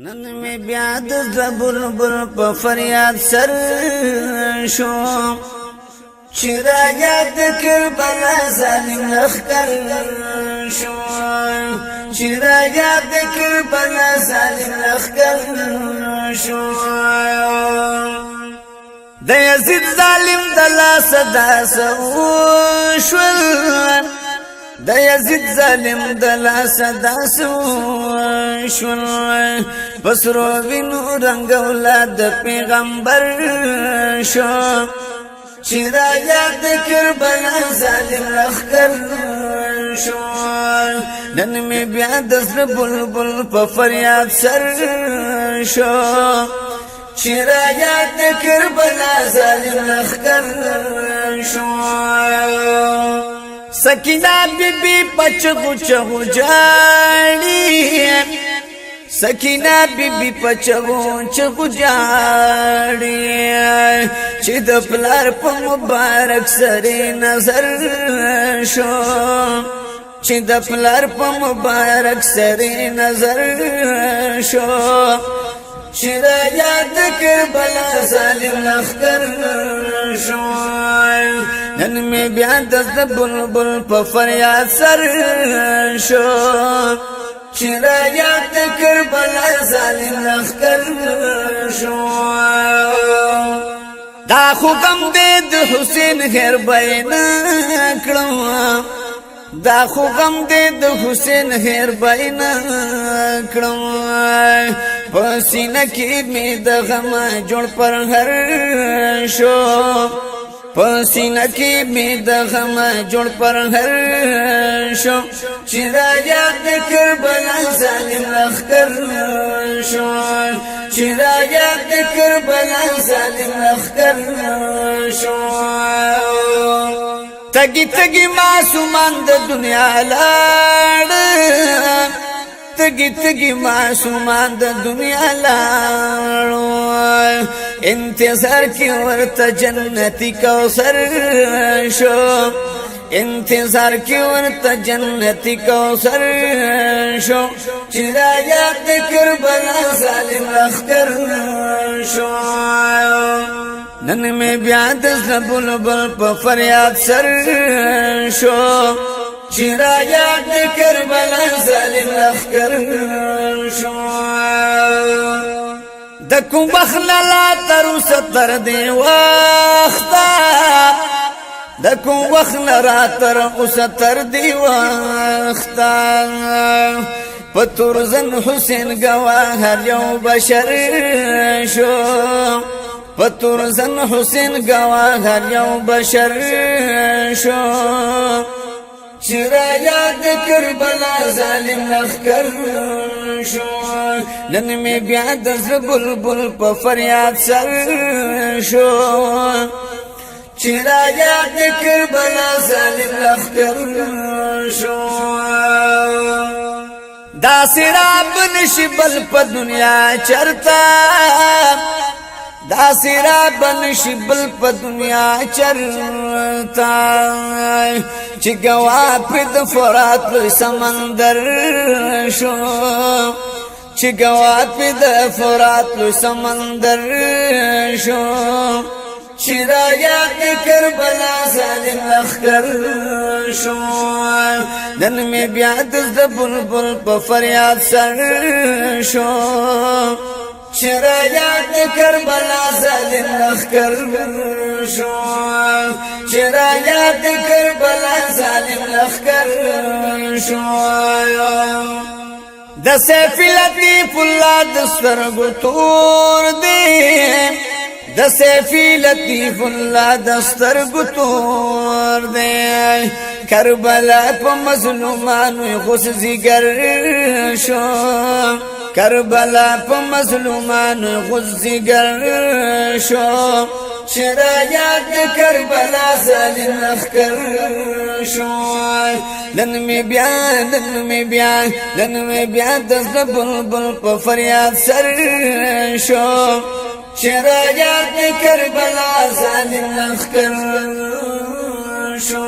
نن می بیا د بلبل په فریاد سر شو چې را یاد کربلا ظالم لښکر شو چې را یاد کربلا ظالم لښکر شو د یزید ظالم د لاس داسو شول د یزید ظالم د لاس داسو شول پسرو وینو رنگ اولاد پیغمبر شو چې را یاد کربلا ظالم لښکر شو نن می بیا د بلبل په فریاد سر شو چې را یاد کربلا ظالم لښکر شو سکینہ بی بی پچغو چغو جاڑی سکینہ بی بی پچغو چغو جاڑی چی د پلار په مبارک سره نظر شو چی د پلار په مبارک سره نظر شو چې را یاد کربلا ظالم لښکر شو نن می بیا د بلبل په فریاد سر شو چې را یاد کربلا ظالم لښکر شو دا خو غم دې د حسین غیر بیان کړم دا خو غم دې د حسین غیر بیان کړم پسینه کې می د غم جوړ پر هر شو پسینه کې می د غم جوړ پر هر شو چې را یاد کربلا ظالم لښکر شو چې را یاد کربلا ظالم لښکر شو تګي تګي معصومان د دنیا لاړ تگی تگی معصومان د دنیا لاړو انتظار کی ورته جنتی کوثر شو انتظار کی ورته جنتی کوثر شو چې را یاد کربلا ظالم لښکر شو نن می بیا د بلبل په فریاد سر شو چې را یاد کربلا ظالم لښکر شو د کوم بخلا تر ستر دی وخته د کوم بخلا تر ستر دی وخته پتور زن حسین گواهر یو بشر شو پتور زن حسین گواهر یو بشر شو چې را یاد کربلا ظالم لښکر شو نن می بیا د بلبل په فریاد سر شو چې را یاد کربلا ظالم لښکر شو دا سراب نشي بل په دنیا چرتا دا سراب نشي بل په دنیا چرتا چې گوا په د فرات لوی سمندر شو چې گوا په د فرات لوی سمندر شو چې را یاد کربلا ظالم لښکر شو نن می بیا د بلبل په فریاد سر شو چې را یاد کربلا ظالم لښکر شو چې را یاد کربلا ظالم لښکر شو د سیف لطیف الله د سترګو تور دی د سیف لطیف الله د سترګو تور دی کربلا په مظلومانو غوس زیګر شو کربلا په مظلومانو غزګر شو چې را یاد کربلا ظالم لښکر شو نن می بیا د بلبل په فریاد سر شو چې را یاد کربلا ظالم لښکر شو